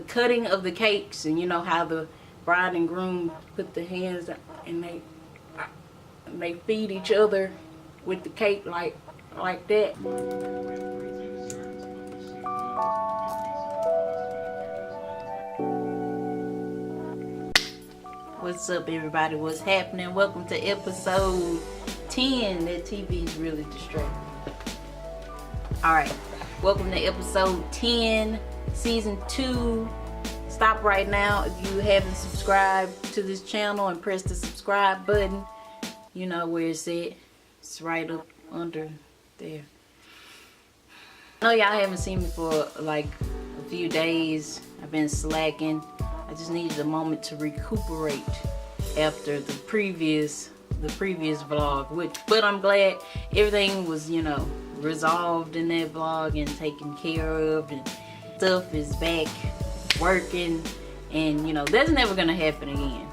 The cutting of the cakes, and you know how the bride and groom put the hands and they feed each other with the cake like that. What's up, everybody? What's happening? Welcome to episode 10. That TV is really distracting. Alright, welcome to episode 10, season 2. Stop right now if you haven't subscribed to this channel and press the subscribe button. You know where it's at. It's right up under there. I know y'all haven't seen me for like a few days. I've been slacking. I just needed a moment to recuperate after the previous vlog, but I'm glad everything was, you know, resolved in that vlog and taken care of, and stuff is back working, and you know that's never gonna happen again.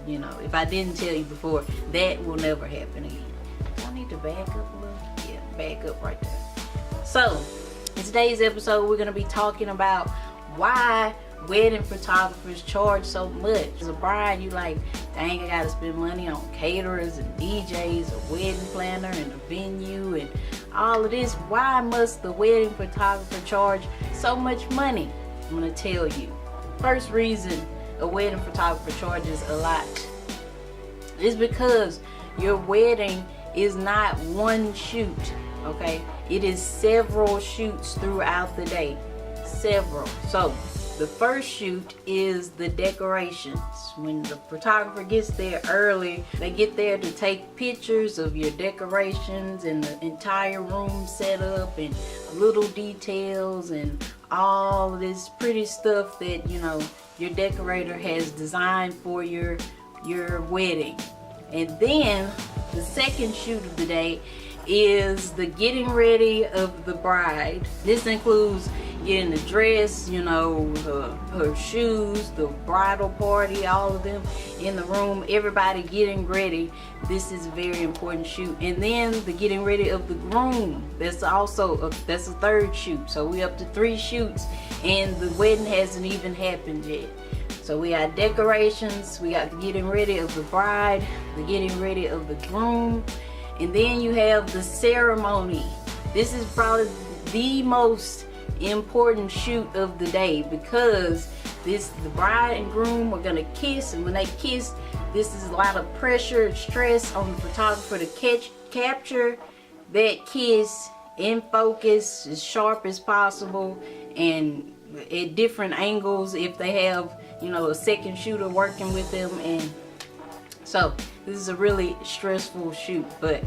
You know, if I didn't tell you before, that will never happen again. Do I need to back up a little? Yeah, back up right there. So in today's episode, we're gonna be talking about why wedding photographers charge so much. As a bride, you like, dang, I gotta spend money on caterers and DJs, a wedding planner and a venue and all of this. Why must the wedding photographer charge so much money? I'm gonna tell you. First reason a wedding photographer charges a lot is because your wedding is not one shoot, okay? It is several shoots throughout the day. Several. So the first shoot is the decorations. When the photographer gets there early, they get there to take pictures of your decorations and the entire room set up and little details and all of this pretty stuff that, you know, your decorator has designed for your wedding. And then the second shoot of the day is the getting ready of the bride. This includes getting the dress, you know, her shoes, the bridal party, all of them in the room, everybody getting ready. This is a very important shoot. And then the getting ready of the groom, that's also that's a third shoot. So we up to 3 shoots and the wedding hasn't even happened yet. So we got decorations, we got the getting ready of the bride, the getting ready of the groom, and then you have the ceremony. This is probably the most important shoot of the day because the bride and groom are gonna kiss, and when they kiss, this is a lot of pressure and stress on the photographer to capture that kiss in focus as sharp as possible and at different angles if they have, you know, a second shooter working with them. And so this is a really stressful shoot, but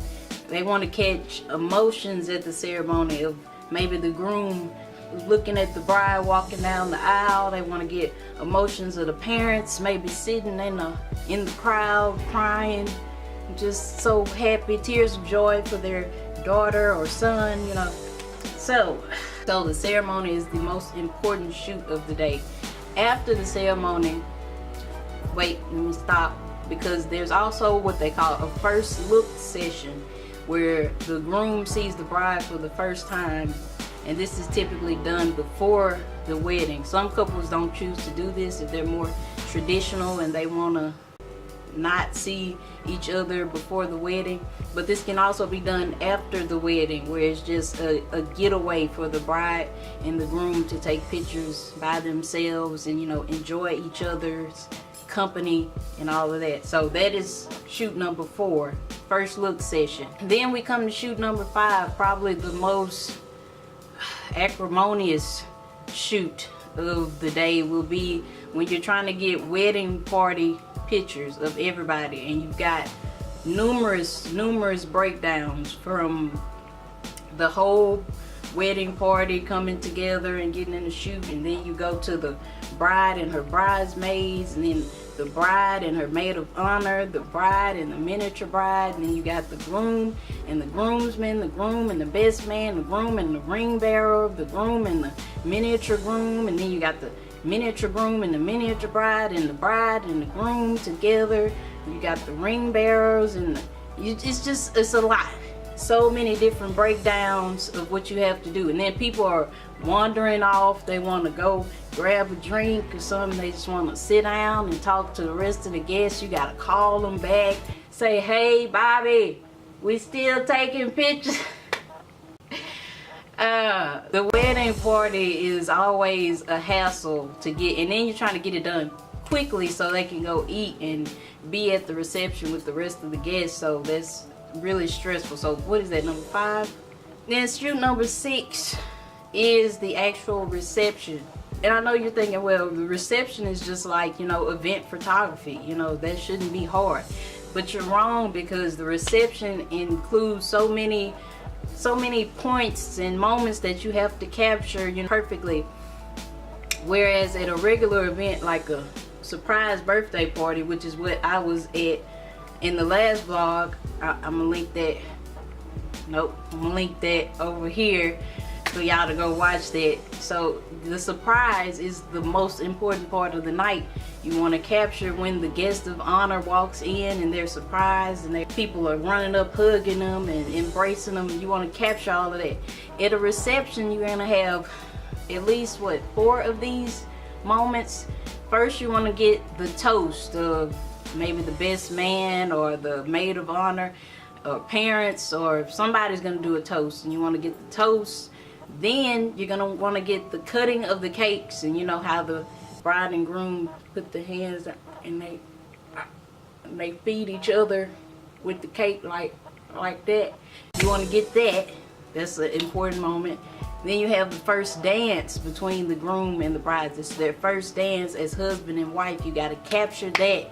they want to catch emotions at the ceremony of maybe the groom looking at the bride walking down the aisle. They want to get emotions of the parents maybe sitting in the crowd crying, just so happy, tears of joy for their daughter or son, you know. So the ceremony is the most important shoot of the day. After the ceremony, wait, let me stop, because there's also what they call a first look session where the groom sees the bride for the first time, and this is typically done before the wedding. Some couples don't choose to do this if they're more traditional and they want to not see each other before the wedding, but this can also be done after the wedding, where it's just a getaway for the bride and the groom to take pictures by themselves and, you know, enjoy each other's company and all of that. So that is shoot number 4, first look session. Then we come to shoot number 5, probably the most acrimonious shoot of the day will be when you're trying to get wedding party pictures of everybody, and you've got numerous breakdowns from the whole wedding party coming together and getting in the shoot, and then you go to the bride and her bridesmaids, and then the bride and her maid of honor, the bride and the miniature bride, and then you got the groom and the groomsman, the groom and the best man, the groom and the ring bearer, the groom and the miniature groom, and then you got the miniature groom and the miniature bride and the groom together. You got the ring bearers and it's a lot. So many different breakdowns of what you have to do, and then people are wandering off. They want to go grab a drink or something, they just want to sit down and talk to the rest of the guests, you gotta call them back, say, hey Bobby, we still taking pictures. The wedding party is always a hassle to get, and then you're trying to get it done quickly so they can go eat and be at the reception with the rest of the guests. So that's really stressful. So what is that, number 5? Then shoot, number 6 is the actual reception. And I know you're thinking, well, the reception is just like, you know, event photography, you know, that shouldn't be hard. But you're wrong, because the reception includes so many points and moments that you have to capture, you know, perfectly. Whereas at a regular event like a surprise birthday party, which is what I was at in the last vlog, I'm gonna link that. Nope, I'm gonna link that over here for y'all to go watch that. So the surprise is the most important part of the night. You want to capture when the guest of honor walks in and they're surprised and people are running up hugging them and embracing them. You want to capture all of that. At a reception, you're gonna have at least 4 of these moments. First, you want to get the toast of maybe the best man or the maid of honor or parents, or if somebody's going to do a toast, and you want to get the toast. Then you're going to want to get the cutting of the cakes, and you know how the bride and groom put the hands and they feed each other with the cake like that. You want to get that. That's an important moment. Then you have the first dance between the groom and the bride. It's their first dance as husband and wife. You got to capture that.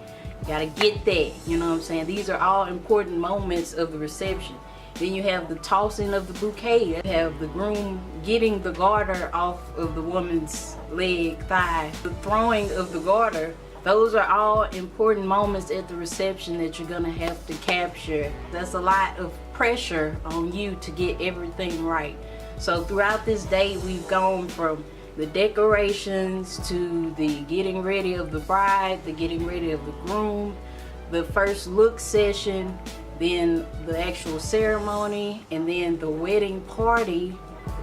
You got to get that. You know what I'm saying? These are all important moments of the reception. Then you have the tossing of the bouquet. You have the groom getting the garter off of the woman's leg, thigh. The throwing of the garter. Those are all important moments at the reception that you're going to have to capture. That's a lot of pressure on you to get everything right. So throughout this day, we've gone from the decorations to the getting ready of the bride, the getting ready of the groom, the first look session, then the actual ceremony, and then the wedding party.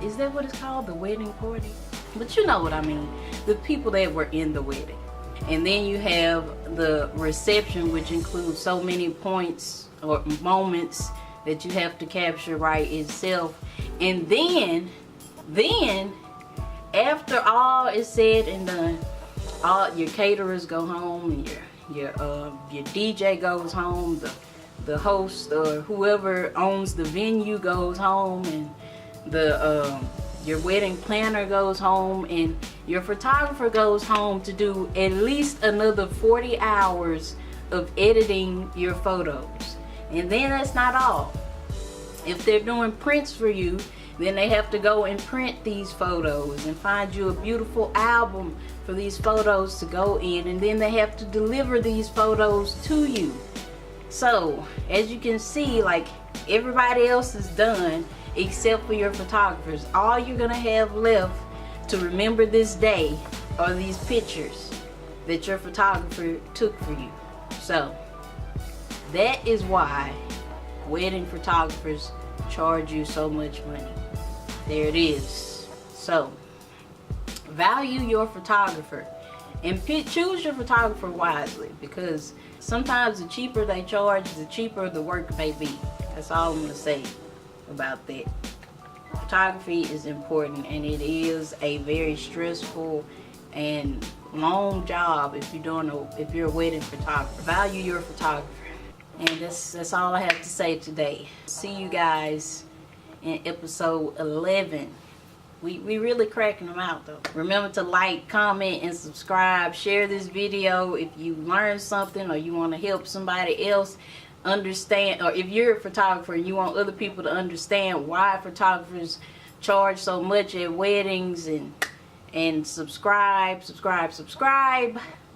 Is that what it's called? The wedding party? But you know what I mean. The people that were in the wedding. And then you have the reception, which includes so many points or moments that you have to capture right itself. And then after all is said and done, all your caterers go home, and your DJ goes home, the host or whoever owns the venue goes home, and your wedding planner goes home, and your photographer goes home to do at least another 40 hours of editing your photos. And then that's not all. If they're doing prints for you, then they have to go and print these photos and find you a beautiful album for these photos to go in, and then they have to deliver these photos to you. So as you can see, like, everybody else is done except for your photographers. All you're gonna have left to remember this day are these pictures that your photographer took for you. So that is why wedding photographers charge you so much money. There it is. So value your photographer and choose your photographer wisely, because sometimes the cheaper they charge, the cheaper the work may be. That's all I'm gonna say about that. Photography is important, and it is a very stressful and long job if you're a wedding photographer. Value your photographer. And that's all I have to say today. See you guys in episode 11. We really cracking them out though. Remember to like, comment, and subscribe. Share this video if you learned something or you want to help somebody else understand, or if you're a photographer and you want other people to understand why photographers charge so much at weddings. And subscribe.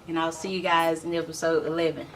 And I'll see you guys in episode 11.